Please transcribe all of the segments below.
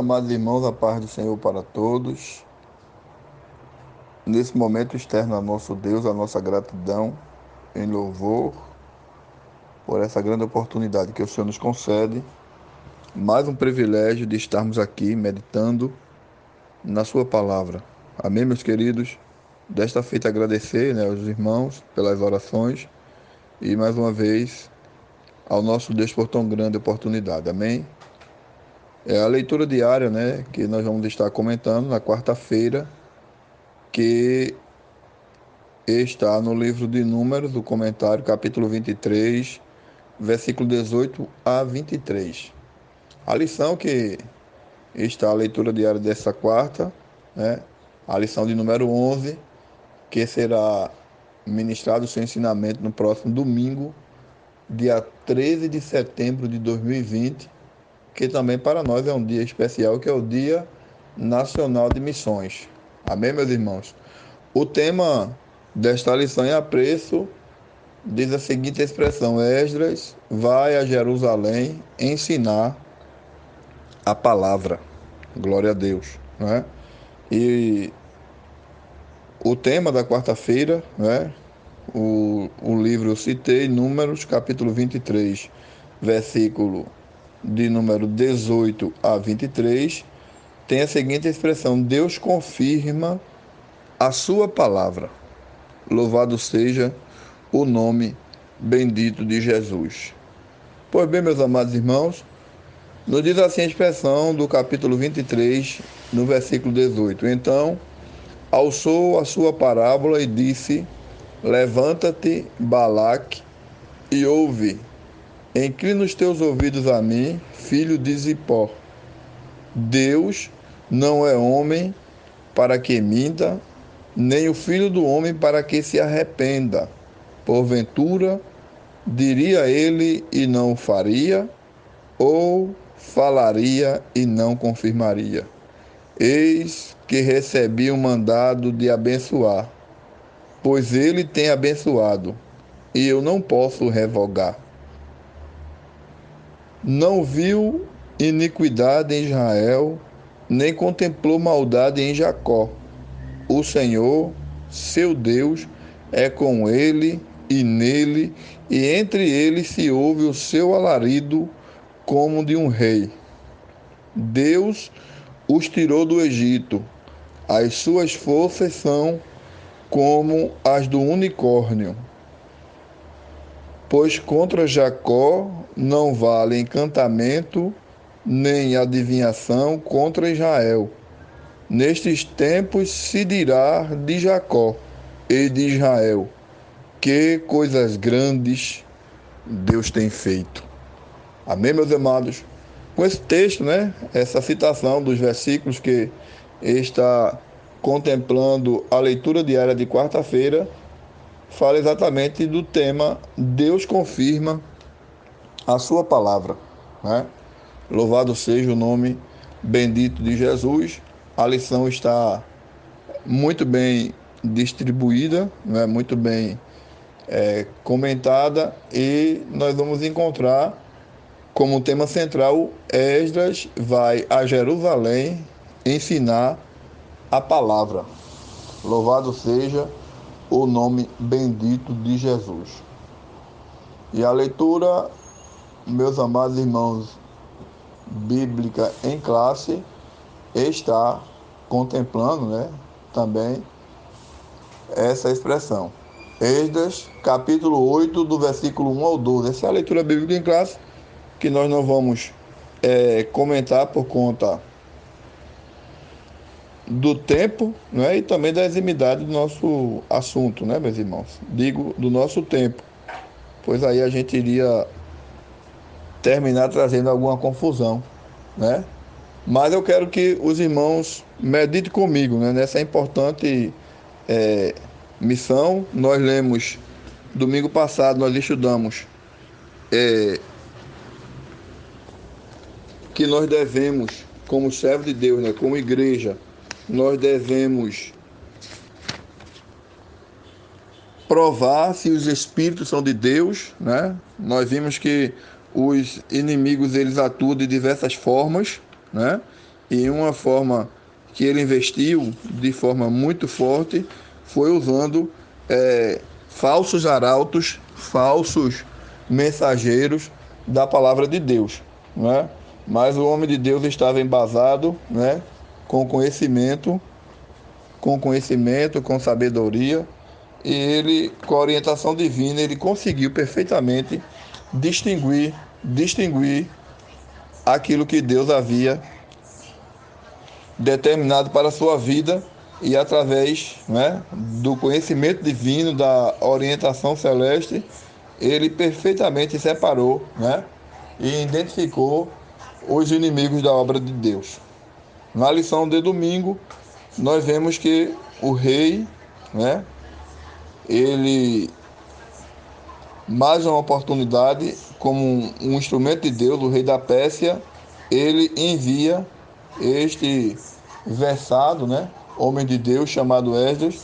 amados irmãos, a paz do Senhor para todos. Nesse momento externo a nosso Deus, a nossa gratidão em louvor por essa grande oportunidade que o Senhor nos concede. Mais um privilégio de estarmos aqui meditando na sua palavra. Amém, meus queridos? Desta feita agradecer, aos irmãos pelas orações e mais uma vez ao nosso Deus por tão grande oportunidade. Amém? É a leitura diária, que nós vamos estar comentando na quarta-feira, que está no livro de Números, o comentário, capítulo 23, versículo 18 a 23. A lição que está a leitura diária dessa quarta, a lição de número 11, que será ministrado o seu ensinamento no próximo domingo, dia 13 de setembro de 2020, que também para nós é um dia especial, que é o Dia Nacional de Missões. Amém, meus irmãos? O tema desta lição em apreço diz a seguinte expressão: Esdras vai a Jerusalém ensinar a palavra. Glória a Deus, E o tema da quarta-feira, o livro eu citei, Números, capítulo 23, versículo de número 18 a 23, tem a seguinte expressão: Deus confirma a sua palavra. Louvado seja o nome bendito de Jesus. Pois bem, meus amados irmãos, nos diz assim a expressão do capítulo 23, no versículo 18. Então, alçou a sua parábola e disse: Levanta-te, Balaque, e ouve. Inclina os teus ouvidos a mim, filho de Zipó. Deus não é homem para que minta, nem o filho do homem para que se arrependa. Porventura, diria ele e não o faria, ou falaria e não confirmaria? Eis que recebi o mandado de abençoar, pois ele tem abençoado, e eu não posso revogar. Não viu iniquidade em Israel, nem contemplou maldade em Jacó. O Senhor, seu Deus, é com ele e nele, e entre eles se ouve o seu alarido como de um rei. Deus os tirou do Egito. As suas forças são como as do unicórnio. Pois contra Jacó não vale encantamento, nem adivinhação contra Israel. Nestes tempos se dirá de Jacó e de Israel: que coisas grandes Deus tem feito. Amém, meus amados? Com esse texto, essa citação dos versículos que está contemplando a leitura diária de quarta-feira, fala exatamente do tema Deus confirma a sua palavra, né? Louvado seja o nome bendito de Jesus. A lição está muito bem distribuída, muito bem comentada, e nós vamos encontrar como tema central: Esdras vai a Jerusalém ensinar a palavra. Louvado seja o nome bendito de Jesus. E a leitura, meus amados irmãos, bíblica em classe, está contemplando, também essa expressão. Esdras, capítulo 8, do versículo 1 ao 12. Essa é a leitura bíblica em classe, que nós não vamos comentar por conta do tempo, e também da eximidade do nosso assunto, meus irmãos? Digo do nosso tempo, pois aí a gente iria terminar trazendo alguma confusão, né? Mas eu quero que os irmãos meditem comigo, nessa importante missão. Nós lemos, domingo passado, nós estudamos que nós devemos, como servo de Deus, como igreja, nós devemos provar se os espíritos são de Deus, Nós vimos que os inimigos, eles atuam de diversas formas, E uma forma que ele investiu de forma muito forte foi usando falsos arautos, falsos mensageiros da palavra de Deus, né? Mas o homem de Deus estava embasado, né, com conhecimento, com sabedoria, e ele, com a orientação divina, ele conseguiu perfeitamente distinguir aquilo que Deus havia determinado para a sua vida, e através, né, do conhecimento divino, da orientação celeste, ele perfeitamente separou, né, e identificou os inimigos da obra de Deus. Na lição de domingo, nós vemos que o rei, né, ele, mais uma oportunidade, como um instrumento de Deus, o rei da Pérsia, ele envia este versado, né, homem de Deus chamado Esdras,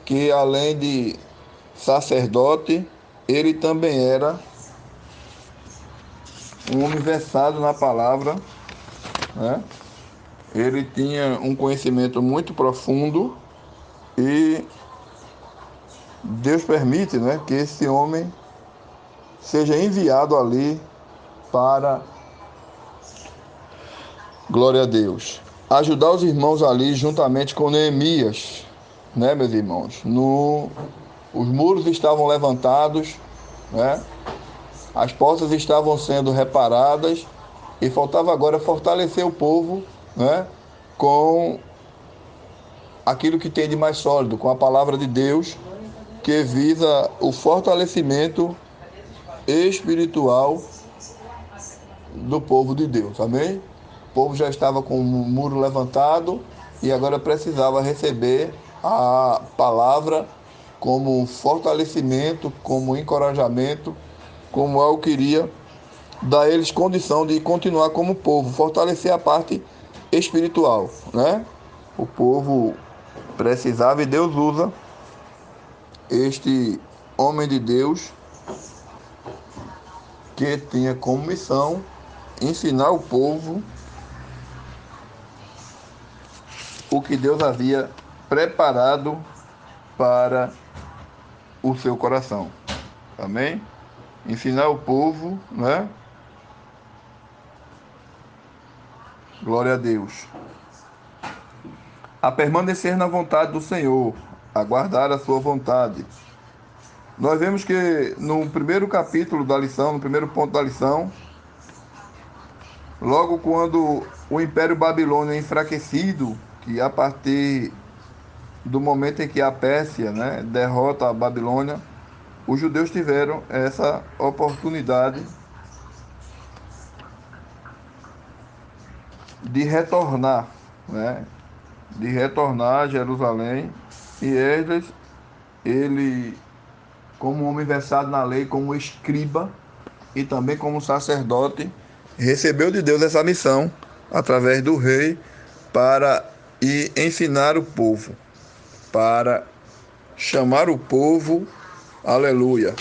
que além de sacerdote, ele também era um homem versado na palavra, né? Ele tinha um conhecimento muito profundo e Deus permite, né, que esse homem seja enviado ali para, glória a Deus, ajudar os irmãos ali juntamente com Neemias, né, meus irmãos? Os muros estavam levantados, né? As portas estavam sendo reparadas e faltava agora fortalecer o povo, né, com aquilo que tem de mais sólido, com a palavra de Deus, que visa o fortalecimento espiritual do povo de Deus, amém? O povo já estava com o muro levantado e agora precisava receber a palavra como fortalecimento, como encorajamento, como algo que iria dar a eles condição de continuar como povo, fortalecer a parte espiritual, né? O povo precisava, e Deus usa este homem de Deus que tinha como missão ensinar o povo o que Deus havia preparado para o seu coração. Amém? Ensinar o povo, né? Glória a Deus. A permanecer na vontade do Senhor, aguardar a sua vontade. Nós vemos que no primeiro capítulo da lição, no primeiro ponto da lição, logo quando o Império Babilônio é enfraquecido, que a partir do momento em que a Pérsia, né, derrota a Babilônia, os judeus tiveram essa oportunidade de retornar, né, de retornar a Jerusalém. E Esdras, ele, como um homem versado na lei, como escriba e também como sacerdote, recebeu de Deus essa missão através do rei para ir ensinar o povo, para chamar o povo, aleluia,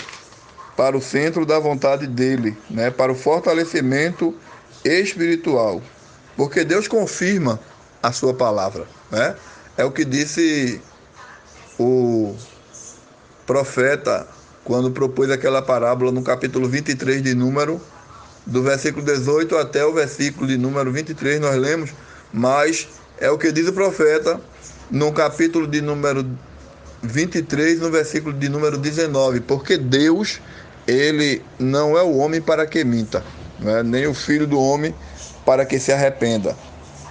para o centro da vontade dele, né, para o fortalecimento espiritual, porque Deus confirma a sua palavra, né? É o que disse o profeta quando propôs aquela parábola no capítulo 23 de Número, do versículo 18 até o versículo de número 23, nós lemos, mas é o que diz o profeta no capítulo de número 23, no versículo de número 19, porque Deus, ele não é o homem para que minta, né? Nem o filho do homem para que se arrependa.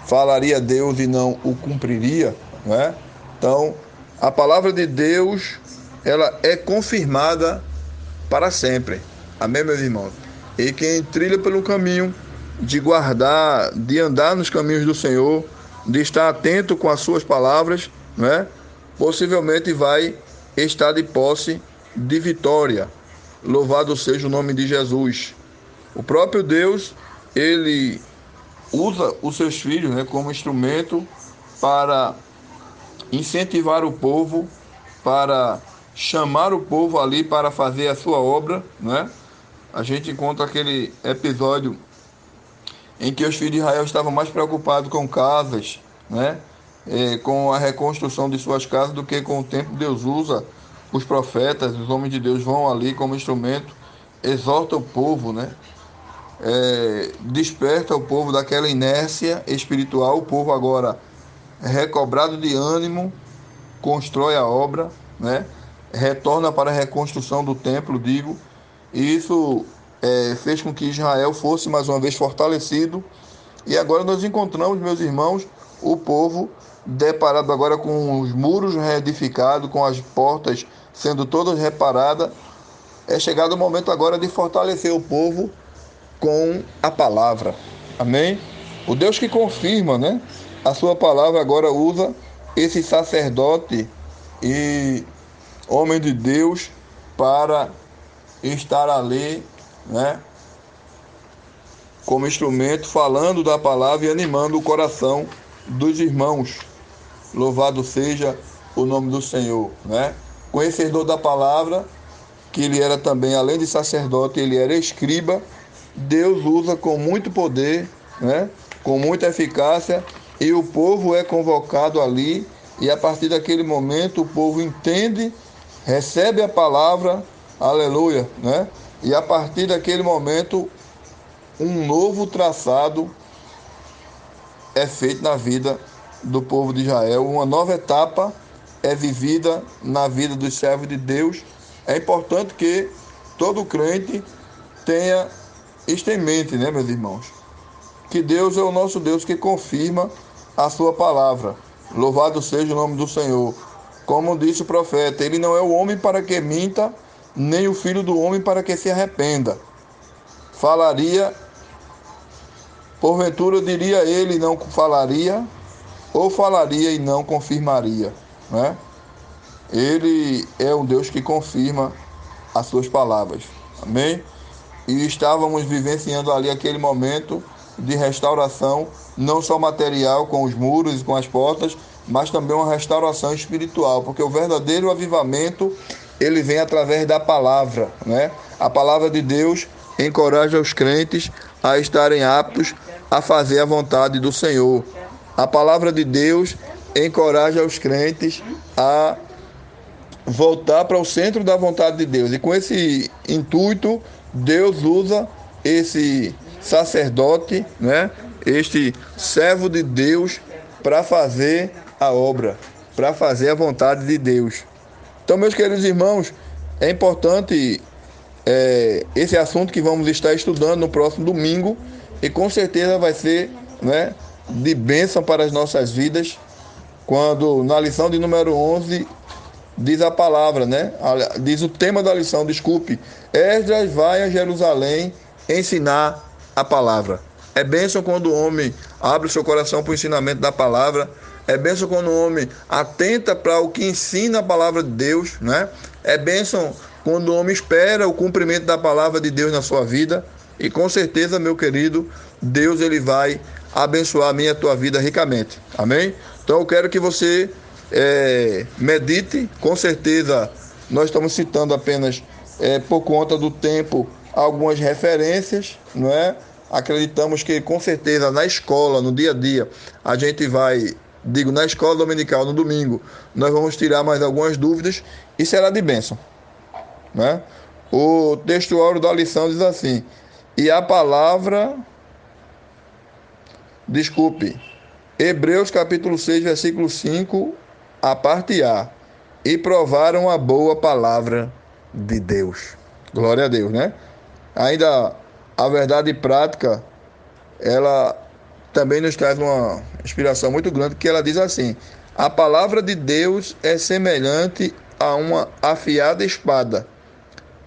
Falaria Deus e não o cumpriria, né? Então, a palavra de Deus, ela é confirmada para sempre. Amém, meus irmãos? E quem trilha pelo caminho de guardar, de andar nos caminhos do Senhor, de estar atento com as suas palavras, né? Possivelmente vai estar de posse de vitória. Louvado seja o nome de Jesus. O próprio Deus, ele usa os seus filhos, né, como instrumento para incentivar o povo, para chamar o povo ali para fazer a sua obra, né? A gente encontra aquele episódio em que os filhos de Israel estavam mais preocupados com casas, né? Com a reconstrução de suas casas do que com o templo. Deus usa os profetas, os homens de Deus vão ali como instrumento, exorta o povo, né? Desperta o povo daquela inércia espiritual. O povo agora, recobrado de ânimo, constrói a obra, né? Retorna para a reconstrução do templo, digo. E isso fez com que Israel fosse mais uma vez fortalecido. E agora nós encontramos, meus irmãos, o povo deparado agora com os muros reedificados, com as portas sendo todas reparadas. É chegado o momento agora de fortalecer o povo com a palavra. Amém? O Deus que confirma, né? A sua palavra agora usa esse sacerdote e homem de Deus para estar ali, né? Como instrumento, falando da palavra e animando o coração dos irmãos. Louvado seja o nome do Senhor, né? Conhecedor da palavra, que ele era também, além de sacerdote, ele era escriba. Deus usa com muito poder, né? Com muita eficácia, e o povo é convocado ali, e a partir daquele momento o povo entende, recebe a palavra, aleluia, né? E a partir daquele momento um novo traçado é feito na vida do povo de Israel, uma nova etapa é vivida na vida dos servos de Deus. É importante que todo crente tenha isto em mente, né, meus irmãos? Que Deus é o nosso Deus que confirma a sua palavra. Louvado seja o nome do Senhor. Como disse o profeta, ele não é o homem para que minta, nem o filho do homem para que se arrependa. Falaria, porventura diria ele e não falaria, ou falaria e não confirmaria, né? Ele é um Deus que confirma as suas palavras. Amém? E estávamos vivenciando ali aquele momento de restauração, não só material com os muros e com as portas, mas também uma restauração espiritual, porque o verdadeiro avivamento, ele vem através da palavra, né? A palavra de Deus encoraja os crentes a estarem aptos a fazer a vontade do Senhor. A palavra de Deus encoraja os crentes a voltar para o centro da vontade de Deus. E com esse intuito, Deus usa esse sacerdote, né? Este servo de Deus para fazer a obra, para fazer a vontade de Deus. Então, meus queridos irmãos, é importante esse assunto que vamos estar estudando no próximo domingo, e com certeza vai ser, né, de bênção para as nossas vidas, quando na lição de número 11 diz a palavra, né? Diz o tema da lição, desculpe. Esdras vai a Jerusalém ensinar a palavra. É bênção quando o homem abre o seu coração para o ensinamento da palavra. É bênção quando o homem atenta para o que ensina a palavra de Deus, né? É bênção quando o homem espera o cumprimento da palavra de Deus na sua vida. E com certeza, meu querido, Deus ele vai abençoar a minha e a tua vida ricamente. Amém? Então eu quero que você medite. Com certeza nós estamos citando apenas por conta do tempo algumas referências, não é? Acreditamos que com certeza na escola, no dia a dia, a gente vai, na escola dominical, no domingo, nós vamos tirar mais algumas dúvidas e será de bênção, né? O textuário da lição diz assim: e a palavra, Hebreus capítulo 6, versículo 5, a parte A. E provaram a boa palavra de Deus. Glória a Deus, né? Ainda a verdade prática, ela também nos traz uma inspiração muito grande, que ela diz assim: a palavra de Deus é semelhante a uma afiada espada.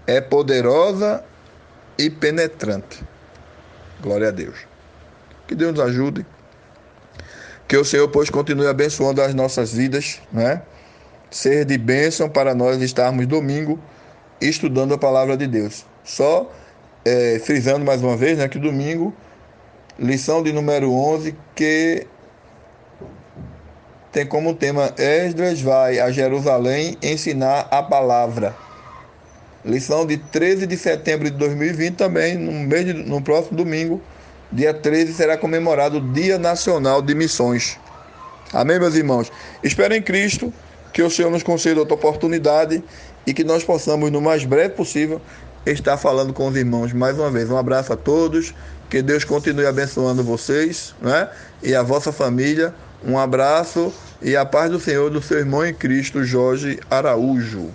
É poderosa e penetrante. Glória a Deus. Que Deus nos ajude. Que o Senhor, pois, continue abençoando as nossas vidas, né? Ser de bênção para nós estarmos domingo estudando a palavra de Deus. Só frisando mais uma vez, né, que domingo, lição de número 11, que tem como tema Esdras vai a Jerusalém ensinar a palavra. Lição de 13 de setembro de 2020 também, no próximo domingo, dia 13 será comemorado o Dia Nacional de Missões. Amém, meus irmãos? Espero em Cristo que o Senhor nos conceda outra oportunidade e que nós possamos, no mais breve possível, estar falando com os irmãos mais uma vez. Um abraço a todos, que Deus continue abençoando vocês, né? E a vossa família. Um abraço e a paz do Senhor do seu irmão em Cristo, Jorge Araújo.